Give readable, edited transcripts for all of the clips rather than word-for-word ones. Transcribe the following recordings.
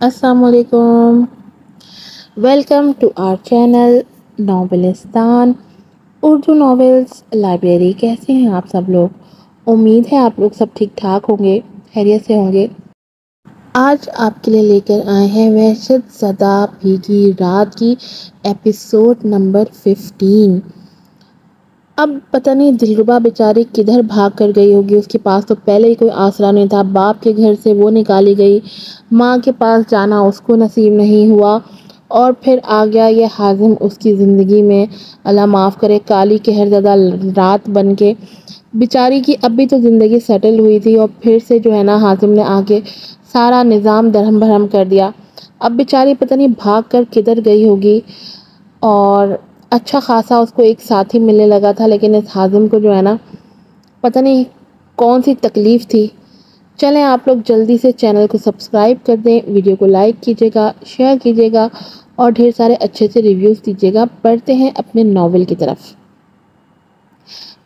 السلام علیکم. Welcome to our channel ناولستان اردو ناولس لائبریری. کیسے ہیں آپ سب لوگ؟ امید ہے آپ لوگ سب ٹھیک ٹھاک ہوں گے، خیریت سے ہوں گے. آج آپ کے لیے لے کر آئے ہیں وحشت زدہ بھیگی رات کی ایپیسوڈ نمبر 15. اب پتہ نہیں دلربا بیچاری کدھر بھاگ کر گئی ہوگی. اس کے پاس تو پہلے ہی کوئی آسرا نہیں تھا. باپ کے گھر سے وہ نکالی گئی، ماں کے پاس جانا اس کو نصیب نہیں ہوا، اور پھر آ گیا یہ حازم اس کی زندگی میں. اللہ معاف کرے، کالی قہر زدہ رات بن کے. بیچاری کی اب بھی تو زندگی سیٹل ہوئی تھی، اور پھر سے جو ہے نا حازم نے آ کے سارا نظام درہم بھرہم کر دیا. اب بیچاری پتہ نہیں بھاگ کر کدھر گئی ہوگی. اور اچھا خاصا اس کو ایک ساتھی ملنے لگا تھا، لیکن اس حازم کو جو ہے نا پتہ نہیں کون سی تکلیف تھی. چلیں آپ لوگ جلدی سے چینل کو سبسکرائب کر دیں، ویڈیو کو لائک کیجیے گا، شیئر کیجیے گا، اور ڈھیر سارے اچھے سے ریویوز دیجیے گا. پڑھتے ہیں اپنے ناول کی طرف.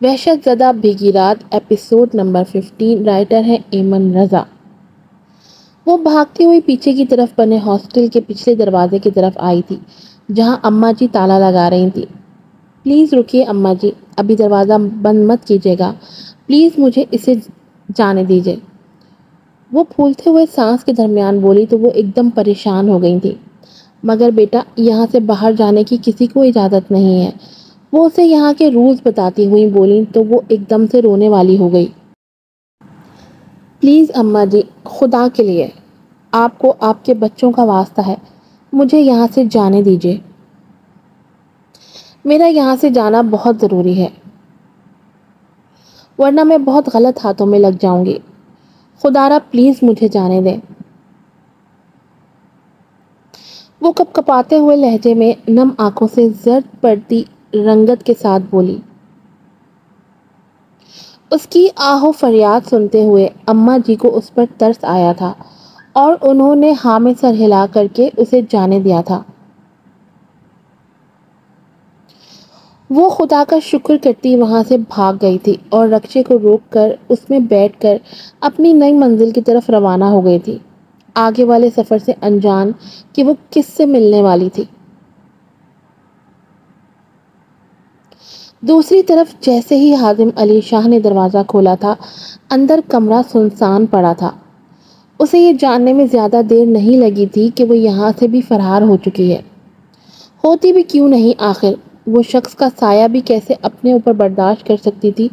وحشت زدہ بھیگی رات ایپیسوڈ نمبر 15. رائٹر ہے ایمن رضا. وہ بھاگتی ہوئی پیچھے کی طرف بنے ہاسٹل کے پچھلے دروازے کی طرف آئی تھی، جہاں اماں جی تالا لگا رہی تھی. پلیز رکیے اماں جی، ابھی دروازہ بند مت کیجیے گا، پلیز مجھے اسے جانے دیجیے. وہ پھولتے ہوئے سانس کے درمیان بولی تو وہ ایک دم پریشان ہو گئی تھی. مگر بیٹا، یہاں سے باہر جانے کی کسی کو اجازت نہیں ہے. وہ اسے یہاں کے رولز بتاتی ہوئی بولی تو وہ ایک دم سے رونے والی ہو گئی. پلیز اماں جی، خدا کے لیے، آپ کو آپ کے بچوں کا واسطہ ہے، مجھے یہاں سے جانے دیجیے. میرا یہاں سے جانا بہت ضروری ہے، ورنہ میں بہت غلط ہاتھوں میں لگ جاؤں گی. خدارا پلیز مجھے جانے دیں. وہ کپ کپاتے ہوئے لہجے میں نم آنکھوں سے زرد پڑتی رنگت کے ساتھ بولی. اس کی آہ و فریاد سنتے ہوئے اماں جی کو اس پر ترس آیا تھا، اور انہوں نے ہاں میں سر ہلا کر کے اسے جانے دیا تھا. وہ خدا کا شکر کرتی وہاں سے بھاگ گئی تھی، اور رکشے کو روک کر اس میں بیٹھ کر اپنی نئی منزل کی طرف روانہ ہو گئی تھی، آگے والے سفر سے انجان کہ وہ کس سے ملنے والی تھی. دوسری طرف جیسے ہی حازم علی شاہ نے دروازہ کھولا تھا، اندر کمرہ سنسان پڑا تھا. اسے یہ جاننے میں زیادہ دیر نہیں لگی تھی کہ وہ یہاں سے بھی فرار ہو چکی ہے. ہوتی بھی کیوں نہیں آخر؟ وہ شخص کا سایہ بھی کیسے اپنے اوپر برداشت کر سکتی تھی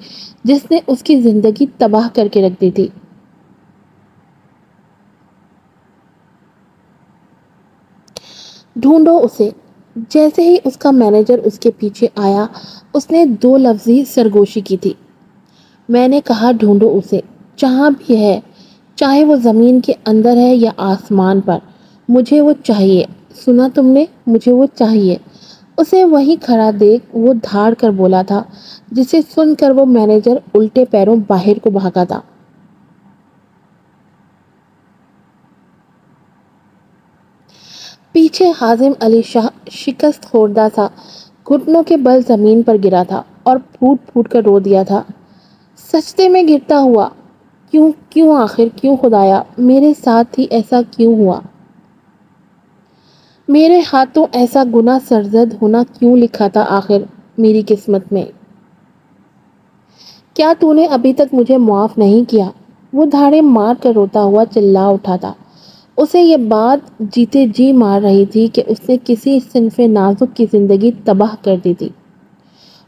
جس نے اس کی زندگی تباہ کر کے رکھ دی تھی. ڈھونڈو اسے. جیسے ہی اس کا مینیجر اس کے پیچھے آیا، اس نے دو لفظی سرگوشی کی تھی. میں نے کہا ڈھونڈو اسے، جہاں بھی ہے، چاہے وہ زمین کے اندر ہے یا آسمان پر. مجھے وہ چاہیے، سنا تم نے؟ مجھے وہ چاہیے. اسے وہیں کھڑا دیکھ وہ دھاڑ کر بولا تھا، جسے سن کر وہ مینیجر الٹے پیروں باہر کو بھاگا تھا. پیچھے حازم علی شاہ شکست خوردہ سا گھٹنوں کے بل زمین پر گرا تھا اور پھوٹ پھوٹ کر رو دیا تھا. سجدے میں گرتا ہوا. کیوں کیوں آخر کیوں خدایا، میرے ساتھ ہی ایسا کیوں ہوا؟ میرے ہاتھوں ایسا گناہ سرزد ہونا کیوں لکھا تھا آخر میری قسمت میں؟ کیا تو نے ابھی تک مجھے معاف نہیں کیا؟ وہ دھاڑے مار کر روتا ہوا چلا اٹھا تھا. اسے یہ بات جیتے جی مار رہی تھی کہ اس نے کسی صنف نازک کی زندگی تباہ کر دی تھی،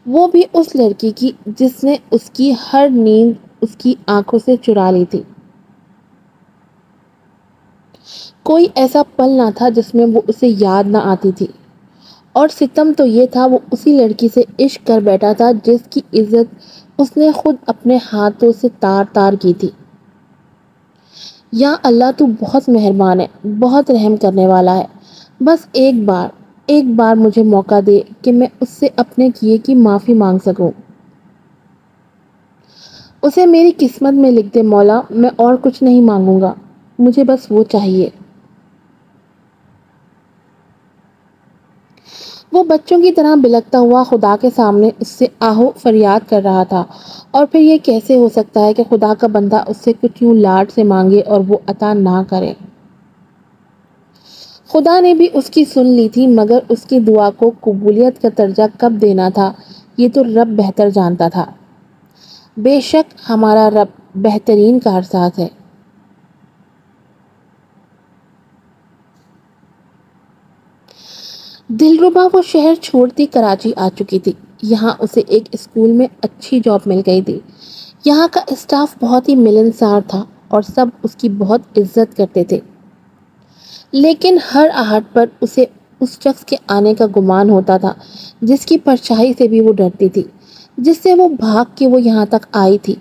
وہ بھی اس لڑکی کی جس نے اس کی ہر نیند اس کی آنکھوں سے چرا لی تھی. کوئی ایسا پل نہ تھا جس میں وہ اسے یاد نہ آتی تھی. اور ستم تو یہ تھا وہ اسی لڑکی سے عشق کر بیٹھا تھا جس کی عزت اس نے خود اپنے ہاتھوں سے تار تار کی تھی. یا اللہ، تو بہت مہربان ہے، بہت رحم کرنے والا ہے. بس ایک بار مجھے موقع دے کہ میں اس سے اپنے کیے کی معافی مانگ سکوں. اسے میری قسمت میں لکھ دے مولا، میں اور کچھ نہیں مانگوں گا، مجھے بس وہ چاہیے. وہ بچوں کی طرح بلکتا ہوا خدا کے سامنے اس سے آہو فریاد کر رہا تھا. اور پھر یہ کیسے ہو سکتا ہے کہ خدا کا بندہ اس سے کچھ یوں لاڈ سے مانگے اور وہ عطا نہ کرے؟ خدا نے بھی اس کی سن لی تھی، مگر اس کی دعا کو قبولیت کا درجہ کب دینا تھا یہ تو رب بہتر جانتا تھا۔ بے شک ہمارا رب بہترین کارساز ہے۔ دلربا وہ شہر چھوڑتی کراچی آ چکی تھی۔ یہاں اسے ایک اسکول میں اچھی جاب مل گئی تھی۔ یہاں کا اسٹاف بہت ہی ملنسار تھا اور سب اس کی بہت عزت کرتے تھے، لیکن ہر آہٹ پر اسے اس شخص کے آنے کا گمان ہوتا تھا جس کی پرچھائی سے بھی وہ ڈرتی تھی، جس سے وہ بھاگ کے وہ یہاں تک آئی تھی۔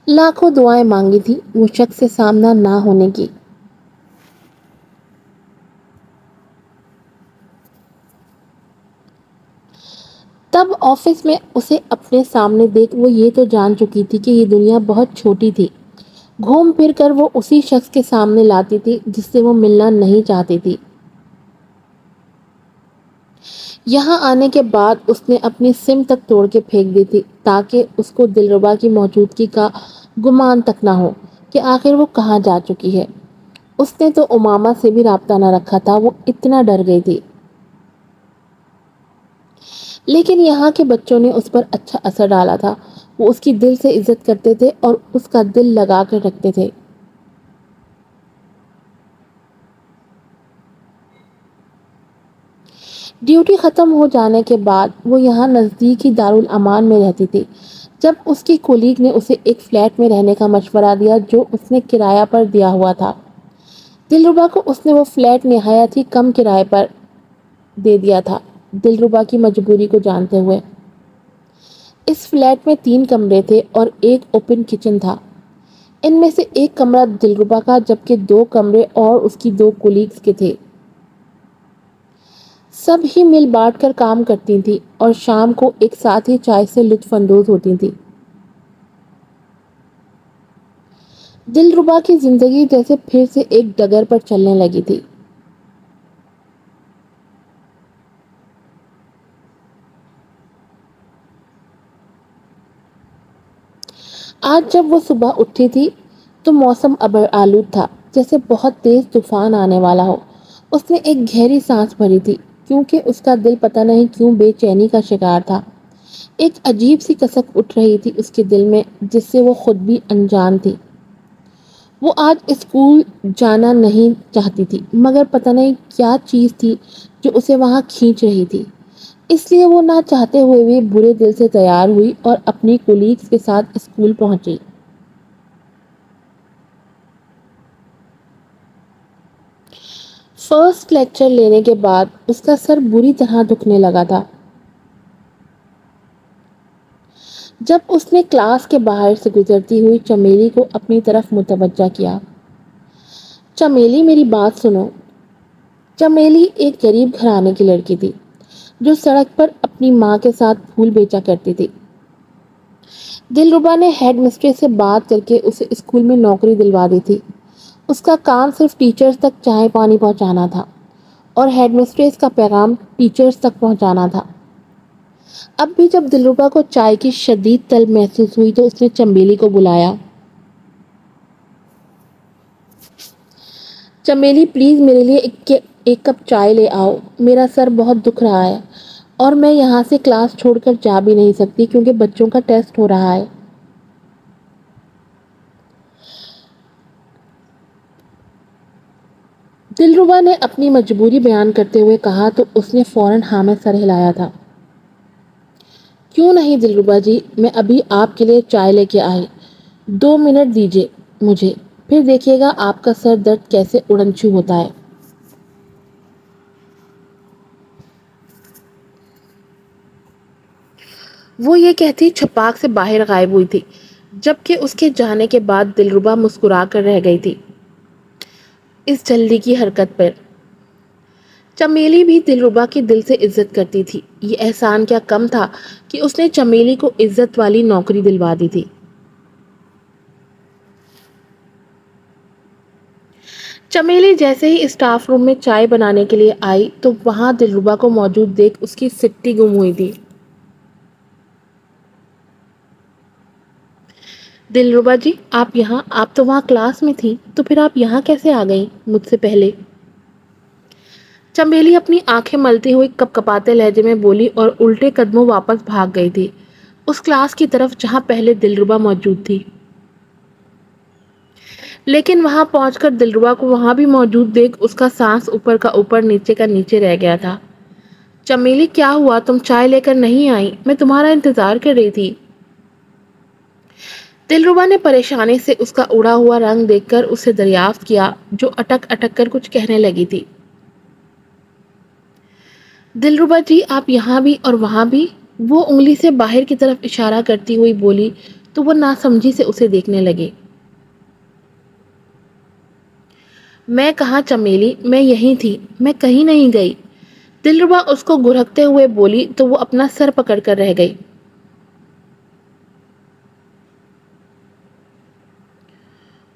لاکھوں دعائیں مانگی تھی وہ شخص سے سامنا نہ ہونے کی۔ تب آفس میں اسے اپنے سامنے دیکھ وہ یہ تو جان چکی تھی کہ یہ دنیا بہت چھوٹی تھی۔ گھوم پھر کر وہ اسی شخص کے سامنے لاتی تھی جس سے وہ ملنا نہیں چاہتی تھی۔ یہاں آنے کے بعد اس نے اپنی سم تک توڑ کے پھینک دی تھی تاکہ اس کو دلربا کی موجودگی کا گمان تک نہ ہو کہ آخر وہ کہاں جا چکی ہے۔ اس نے تو امامہ سے بھی رابطہ نہ رکھا تھا، وہ اتنا ڈر گئی تھی۔ لیکن یہاں کے بچوں نے اس پر اچھا اثر ڈالا تھا، وہ اس کی دل سے عزت کرتے تھے اور اس کا دل لگا کر رکھتے تھے۔ ڈیوٹی ختم ہو جانے کے بعد وہ یہاں نزدیک ہی دارالامان میں رہتی تھی، جب اس کی کولیگ نے اسے ایک فلیٹ میں رہنے کا مشورہ دیا جو اس نے کرایہ پر دیا ہوا تھا۔ دلربا کو اس نے وہ فلیٹ نہایت ہی کم کرائے پر دے دیا تھا، دلربا کی مجبوری کو جانتے ہوئے۔ اس فلیٹ میں 3 کمرے تھے اور ایک اوپن کچن تھا۔ ان میں سے ایک کمرہ دلربا کا جبکہ 2 کمرے اور اس کی 2 کولیگز کے تھے۔ سب ہی مل بانٹ کر کام کرتی تھیں اور شام کو ایک ساتھ ہی چائے سے لطف اندوز ہوتی تھیں۔ دلربا کی زندگی جیسے پھر سے ایک ڈگر پر چلنے لگی تھی۔ آج جب وہ صبح اٹھی تھی تو موسم ابر آلود تھا، جیسے بہت تیز طوفان آنے والا ہو۔ اس نے ایک گہری سانس بھری تھی کیونکہ اس کا دل پتہ نہیں کیوں بے چینی کا شکار تھا۔ ایک عجیب سی کسک اٹھ رہی تھی اس کے دل میں جس سے وہ خود بھی انجان تھی۔ وہ آج اسکول جانا نہیں چاہتی تھی، مگر پتہ نہیں کیا چیز تھی جو اسے وہاں کھینچ رہی تھی۔ اس لیے وہ نہ چاہتے ہوئے بھی برے دل سے تیار ہوئی اور اپنی کولیگز کے ساتھ اسکول پہنچی۔ فرسٹ لیکچر لینے کے بعد اس کا سر بری طرح دکھنے لگا تھا۔ جب اس نے کلاس کے باہر سے گزرتی ہوئی چمیلی کو اپنی طرف متوجہ کیا۔ چمیلی میری بات سنو۔ چمیلی ایک غریب گھرانے کی لڑکی تھی جو سڑک پر اپنی ماں کے ساتھ پھول بیچا کرتی تھی۔ دلربا نے ہیڈ مسٹریس سے بات کر کے اسے اسکول میں نوکری دلوا دی تھی۔ اس کا کام صرف ٹیچرز تک چائے پانی پہنچانا تھا اور ہیڈ مسٹریس کا پیغام ٹیچرز تک پہنچانا تھا۔ اب بھی جب دلربا کو چائے کی شدید طلب محسوس ہوئی تو اس نے چمیلی کو بلایا۔ چمیلی پلیز میرے لیے ایک کپ چائے لے آؤ، میرا سر بہت دکھ رہا ہے اور میں یہاں سے کلاس چھوڑ کر جا بھی نہیں سکتی کیونکہ بچوں کا ٹیسٹ ہو رہا ہے۔ دلربا نے اپنی مجبوری بیان کرتے ہوئے کہا تو اس نے فوراً ہاں میں سر ہلایا تھا۔ کیوں نہیں دلربا جی، میں ابھی آپ کے لیے چائے لے کے آئی، 2 منٹ دیجیے مجھے، پھر دیکھیے گا آپ کا سر درد کیسے اڑنچھو ہوتا ہے۔ وہ یہ کہتی چھپاک سے باہر غائب ہوئی تھی، جبکہ اس کے جانے کے بعد دلربا مسکرا کر رہ گئی تھی اس جلدی کی حرکت پر۔ چمیلی بھی دلربا کی دل سے عزت کرتی تھی، یہ احسان کیا کم تھا کہ اس نے چمیلی کو عزت والی نوکری دلوا دی تھی۔ چمیلی جیسے ہی اسٹاف روم میں چائے بنانے کے لیے آئی تو وہاں دلربا کو موجود دیکھ اس کی سٹی گم ہوئی تھی۔ دلربا جی، آپ تو وہاں کلاس میں تھی، تو پھر آپ یہاں کیسے آ گئیں مجھ سے پہلے؟ چمیلی اپنی آنکھیں ملتی ہوئی کپ کپاتے لہجے میں بولی اور الٹے قدموں واپس بھاگ گئی تھی اس کلاس کی طرف جہاں پہلے دلربا موجود تھی۔ لیکن وہاں پہنچ کر دلربا کو وہاں بھی موجود دیکھ اس کا سانس اوپر کا اوپر نیچے کا نیچے رہ گیا تھا۔ چمیلی کیا ہوا؟ تم چائے لے کر نہیں آئی؟ میں تمہارا انتظار کر رہی تھی۔ دلربا نے پریشانی سے اس کا اڑا ہوا رنگ دیکھ کر اسے دریافت کیا جو اٹک اٹک کر کچھ کہنے لگی تھی۔ دلربا جی آپ یہاں بھی اور وہاں بھی؟ وہ انگلی سے باہر کی طرف اشارہ کرتی ہوئی بولی تو وہ ناسمجھی سے اسے دیکھنے لگے۔ میں کہاں چمیلی، میں یہیں تھی، میں کہیں نہیں گئی۔ دلربا اس کو گرہکتے ہوئے بولی تو وہ اپنا سر پکڑ کر رہ گئی۔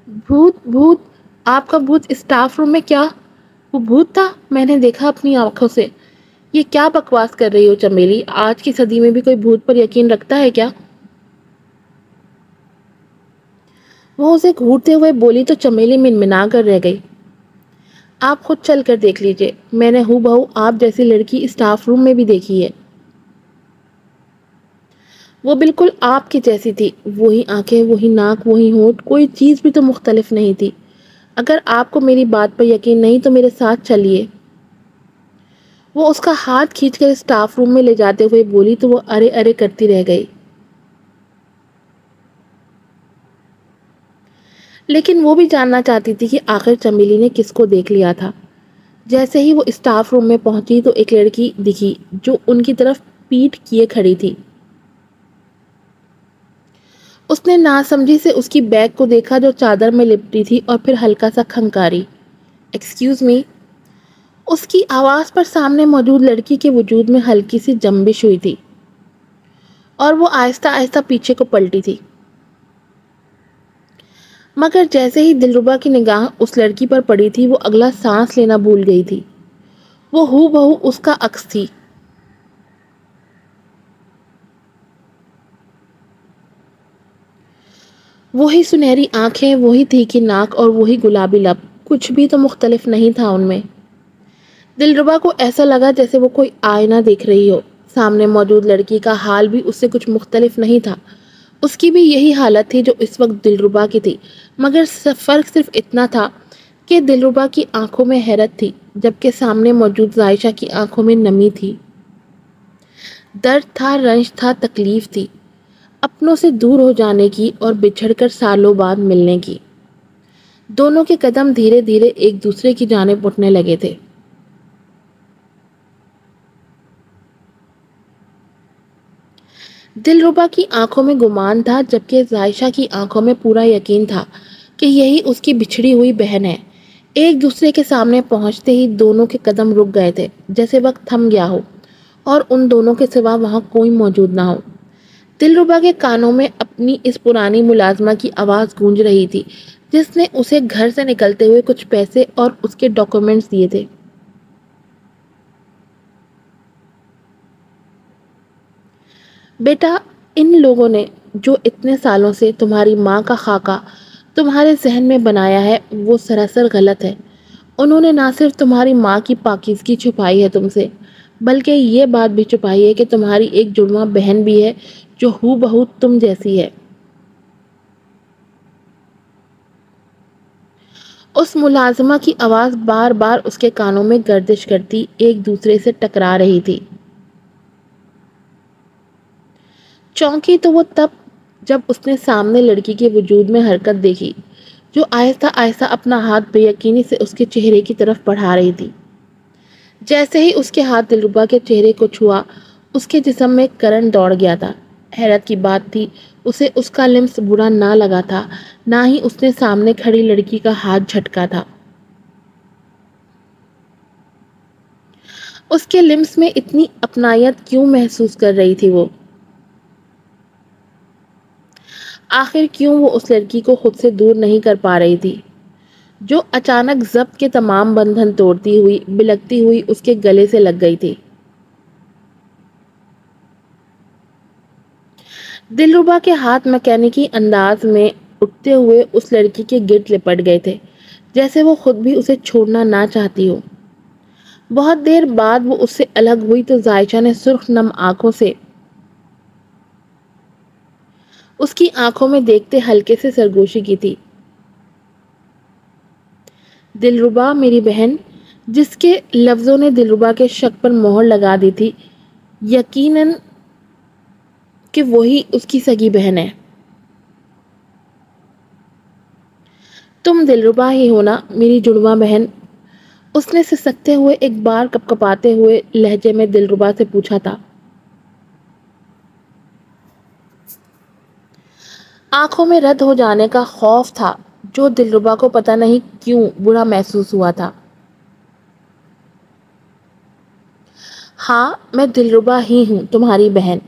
بھوت بھوت؟ آپ کا بھوت اسٹاف روم میں؟ کیا وہ بھوت تھا؟ میں نے دیکھا اپنی آنکھوں سے۔ یہ کیا بکواس کر رہی ہو چمیلی؟ آج کی صدی میں بھی کوئی بھوت پر یقین رکھتا ہے کیا؟ وہ اسے گھورتے ہوئے بولی تو چمیلی منمنا کر رہ گئی۔ آپ خود چل کر دیکھ لیجئے، میں نے ہو بہو آپ جیسی لڑکی اسٹاف روم میں بھی دیکھی ہے۔ وہ بالکل آپ کی جیسی تھی، وہی آنکھیں، وہی ناک، وہی ہونٹ، کوئی چیز بھی تو مختلف نہیں تھی۔ اگر آپ کو میری بات پر یقین نہیں تو میرے ساتھ چلیے۔ وہ اس کا ہاتھ کھینچ کر اسٹاف روم میں لے جاتے ہوئے بولی تو وہ ارے ارے کرتی رہ گئی۔ لیکن وہ بھی جاننا چاہتی تھی کہ آخر چمیلی نے کس کو دیکھ لیا تھا۔ جیسے ہی وہ اسٹاف روم میں پہنچی تو ایک لڑکی دکھی جو ان کی طرف پیٹھ کیے کھڑی تھی۔ اس نے ناسمجھی سے اس کی بیگ کو دیکھا جو چادر میں لپٹی تھی اور پھر ہلکا سا کھنکاری۔ Excuse me? اس کی آواز پر سامنے موجود لڑکی کے وجود میں ہلکی سی جنبش ہوئی تھی اور وہ آہستہ آہستہ پیچھے کو پلٹی تھی۔ مگر جیسے ہی دلربا کی نگاہ اس لڑکی پر پڑی تھی وہ اگلا سانس لینا بھول گئی تھی۔ وہ ہو بہو اس کا عکس تھی۔ وہی سنہری آنکھیں، وہی تیکھی ناک اور وہی گلابی لب، کچھ بھی تو مختلف نہیں تھا ان میں۔ دلربا کو ایسا لگا جیسے وہ کوئی آئینہ دیکھ رہی ہو۔ سامنے موجود لڑکی کا حال بھی اس سے کچھ مختلف نہیں تھا۔ اس کی بھی یہی حالت تھی جو اس وقت دلربا کی تھی، مگر فرق صرف اتنا تھا کہ دلربا کی آنکھوں میں حیرت تھی جبکہ سامنے موجود عائشہ کی آنکھوں میں نمی تھی۔ درد تھا، رنج تھا، تکلیف تھی، اپنوں سے دور ہو جانے کی اور بچھڑ کر سالوں بعد ملنے کی۔ دونوں کے قدم دھیرے دھیرے ایک دوسرے کی جانب اٹھنے لگے تھے۔ دلربا کی آنکھوں میں گمان تھا جبکہ عائشہ کی آنکھوں میں پورا یقین تھا کہ یہی اس کی بچھڑی ہوئی بہن ہے۔ ایک دوسرے کے سامنے پہنچتے ہی دونوں کے قدم رک گئے تھے جیسے وقت تھم گیا ہو اور ان دونوں کے سوا وہاں کوئی موجود نہ ہو۔ دلربا کے کانوں میں اپنی اس پرانی ملازمہ کی آواز گونج رہی تھی جس نے اسے گھر سے نکلتے ہوئے کچھ پیسے اور اس کے ڈاکومنٹس دیے تھے۔ بیٹا، ان لوگوں نے جو اتنے سالوں سے تمہاری ماں کا خاکہ تمہارے ذہن میں بنایا ہے وہ سراسر غلط ہے۔ انہوں نے نہ صرف تمہاری ماں کی پاکیزگی چھپائی ہے تم سے، بلکہ یہ بات بھی چھپائی ہے کہ تمہاری ایک جڑواں بہن بھی ہے جو ہو بہو تم جیسی ہے۔ اس ملازمہ کی آواز بار بار اس کے کانوں میں گردش کرتی ایک دوسرے سے ٹکرا رہی تھی۔ چونکی تو وہ تب جب اس نے سامنے لڑکی کے وجود میں حرکت دیکھی جو آہستہ آہستہ اپنا ہاتھ بے یقینی سے اس کے چہرے کی طرف بڑھا رہی تھی۔ جیسے ہی اس کے ہاتھ دلربا کے چہرے کو چھوا اس کے جسم میں کرنٹ دوڑ گیا تھا۔ حیرت کی بات تھی اسے اس کا لمس برا نہ لگا تھا، نہ ہی اس نے سامنے کھڑی لڑکی کا ہاتھ جھٹکا تھا۔ اس کے لمس میں اتنی اپنائیت کیوں محسوس کر رہی تھی وہ؟ آخر کیوں وہ اس لڑکی کو خود سے دور نہیں کر پا رہی تھی جو اچانک ضبط کے تمام بندھن توڑتی ہوئی بلکتی ہوئی اس کے گلے سے لگ گئی تھی؟ دلربا کے ہاتھ میکینکی انداز میں اٹھتے ہوئے اس لڑکی کے گرد لپٹ گئے تھے جیسے وہ خود بھی اسے چھوڑنا نہ چاہتی ہو، بہت دیر بعد وہ اس سے الگ ہوئی تو زائشہ نے سرخ نم آنکھوں سے اس کی آنکھوں میں دیکھتے ہلکے سے سرگوشی کی تھی۔ دلربا میری بہن، جس کے لفظوں نے دلربا کے شک پر مہر لگا دی تھی، یقیناً کہ وہی اس کی سگی بہن ہے۔ تم دلربا ہی ہو نا میری جڑواں بہن؟ اس نے سسکتے ہوئے ایک بار کپکپاتے ہوئے لہجے میں دلربا سے پوچھا تھا۔ آنکھوں میں رد ہو جانے کا خوف تھا جو دلربا کو پتہ نہیں کیوں برا محسوس ہوا تھا۔ ہاں، میں دلربا ہی ہوں، تمہاری بہن۔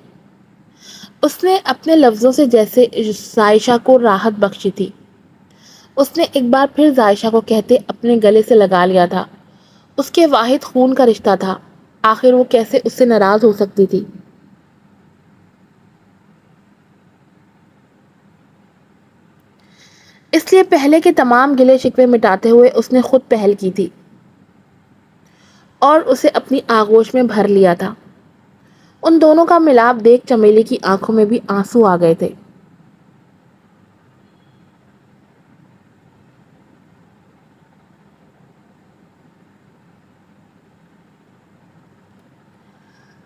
اس نے اپنے لفظوں سے جیسے زائشہ کو راحت بخشی تھی۔ اس نے ایک بار پھر زائشہ کو کہتے اپنے گلے سے لگا لیا تھا۔ اس کے واحد خون کا رشتہ تھا، آخر وہ کیسے اس سے ناراض ہو سکتی تھی؟ اس لیے پہلے کے تمام گلے شکوے مٹاتے ہوئے اس نے خود پہل کی تھی اور اسے اپنی آغوش میں بھر لیا تھا۔ ان دونوں کا ملاپ دیکھ چمیلی کی آنکھوں میں بھی آنسو آ گئے تھے۔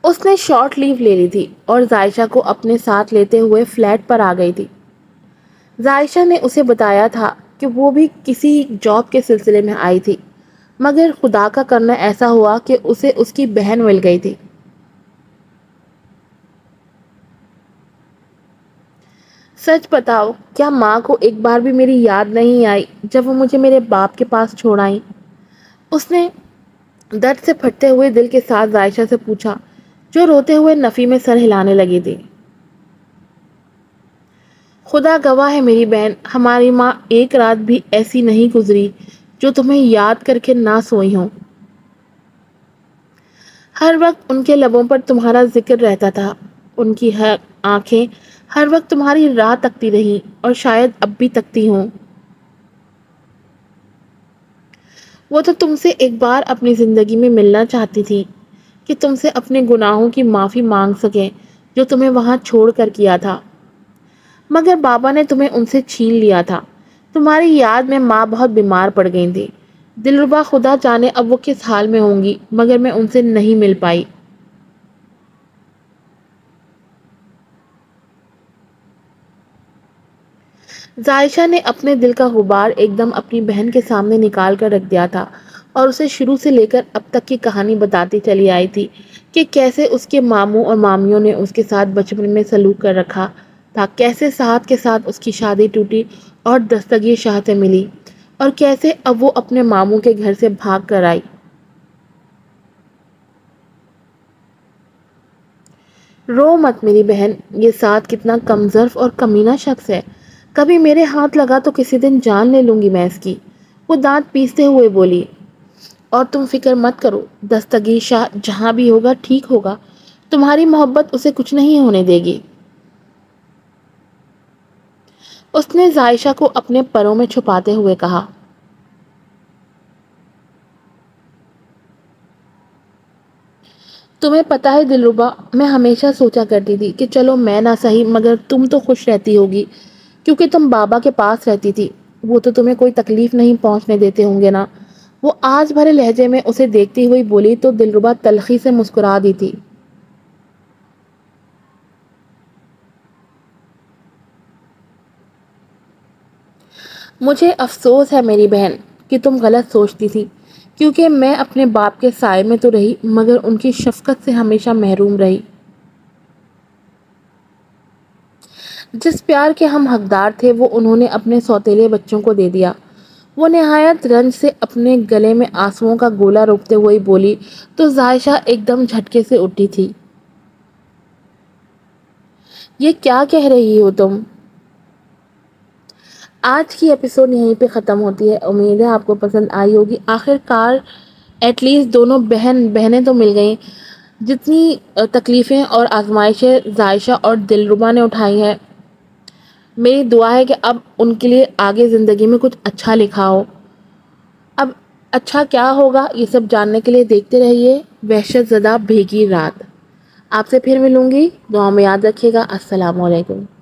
اس نے شارٹ لیو لے لی تھی اور زائشہ کو اپنے ساتھ لیتے ہوئے فلیٹ پر آ گئی تھی۔ زائشہ نے اسے بتایا تھا کہ وہ بھی کسی جاب کے سلسلے میں آئی تھی، مگر خدا کا کرنا ایسا ہوا کہ اسے اس کی بہن مل گئی تھی۔ سچ بتاؤ، کیا ماں کو ایک بار بھی میری یاد نہیں آئی جب وہ مجھے میرے باپ کے پاس چھوڑ آئیں؟ اس نے درد سے پھٹتے ہوئے دل کے ساتھ زائشہ سے پوچھا، جو روتے ہوئے نفی میں سر ہلانے لگی تھی۔ خدا گواہ ہے میری بہن، ہماری ماں ایک رات بھی ایسی نہیں گزری جو تمہیں یاد کر کے نہ سوئی ہوں۔ ہر وقت ان کے لبوں پر تمہارا ذکر رہتا تھا، ان کی آنکھیں ہر وقت تمہاری راہ تکتی رہیں اور شاید اب بھی تکتی ہوں۔ وہ تو تم سے ایک بار اپنی زندگی میں ملنا چاہتی تھی کہ تم سے اپنے گناہوں کی معافی مانگ سکیں جو تمہیں وہاں چھوڑ کر کیا تھا، مگر بابا نے تمہیں ان سے چھین لیا تھا۔ تمہاری یاد میں ماں بہت بیمار پڑ گئی تھی۔ دلربا خدا جانے اب وہ کس حال میں ہوں گی، مگر میں ان سے نہیں مل پائی۔ زائشہ نے اپنے دل کا غبار ایک دم اپنی بہن کے سامنے نکال کر رکھ دیا تھا اور اسے شروع سے لے کر اب تک کی کہانی بتاتی چلی آئی تھی کہ کیسے اس کے ماموں اور مامیوں نے اس کے ساتھ بچپن میں سلوک کر رکھا تھا، کیسے ساتھ کے ساتھ اس کی شادی ٹوٹی اور دستگیر شاہ سے ملی، اور کیسے اب وہ اپنے ماموں کے گھر سے بھاگ کر آئی۔ رو مت میری بہن، یہ ساتھ کتنا کمظرف اور کمینہ شخص ہے، کبھی میرے ہاتھ لگا تو کسی دن جان لے لوں گی میں اس کی۔ وہ دانت پیستے ہوئے بولی، اور تم فکر مت کرو، دستگیر شاہ جہاں بھی ہوگا ٹھیک ہوگا، تمہاری محبت اسے کچھ نہیں ہونے دے گی۔ اس نے زائشہ کو اپنے پروں میں چھپاتے ہوئے کہا۔ تمہیں پتہ ہے دلربا، میں ہمیشہ سوچا کرتی تھی کہ چلو میں نہ صحیح مگر تم تو خوش رہتی ہوگی کیونکہ تم بابا کے پاس رہتی تھی، وہ تو تمہیں کوئی تکلیف نہیں پہنچنے دیتے ہوں گے نا؟ وہ آج بھرے لہجے میں اسے دیکھتی ہوئی بولی تو دلربا تلخی سے مسکرا دی تھی۔ مجھے افسوس ہے میری بہن کہ تم غلط سوچتی تھی، کیونکہ میں اپنے باپ کے سائے میں تو رہی مگر ان کی شفقت سے ہمیشہ محروم رہی۔ جس پیار کے ہم حقدار تھے وہ انہوں نے اپنے سوتیلے بچوں کو دے دیا۔ وہ نہایت رنج سے اپنے گلے میں آنسوؤں کا گولا روکتے ہوئے بولی تو زائشہ ایک دم جھٹکے سے اٹھی تھی۔ یہ کیا کہہ رہی ہو تم؟ آج کی ایپیسوڈ یہیں پہ ختم ہوتی ہے۔ امید ہے آپ کو پسند آئی ہوگی۔ آخر کار ایٹ لیسٹ دونوں بہنیں تو مل گئیں۔ جتنی تکلیفیں اور آزمائشیں زائشہ اور دلربا نے اٹھائی ہیں، میری دعا ہے کہ اب ان کے لیے آگے زندگی میں کچھ اچھا لکھا ہو۔ اب اچھا کیا ہوگا یہ سب جاننے کے لیے دیکھتے رہیے وحشت زدہ بھیگی رات۔ آپ سے پھر ملوں گی، دعا میں یاد رکھیے گا۔ السلام علیکم۔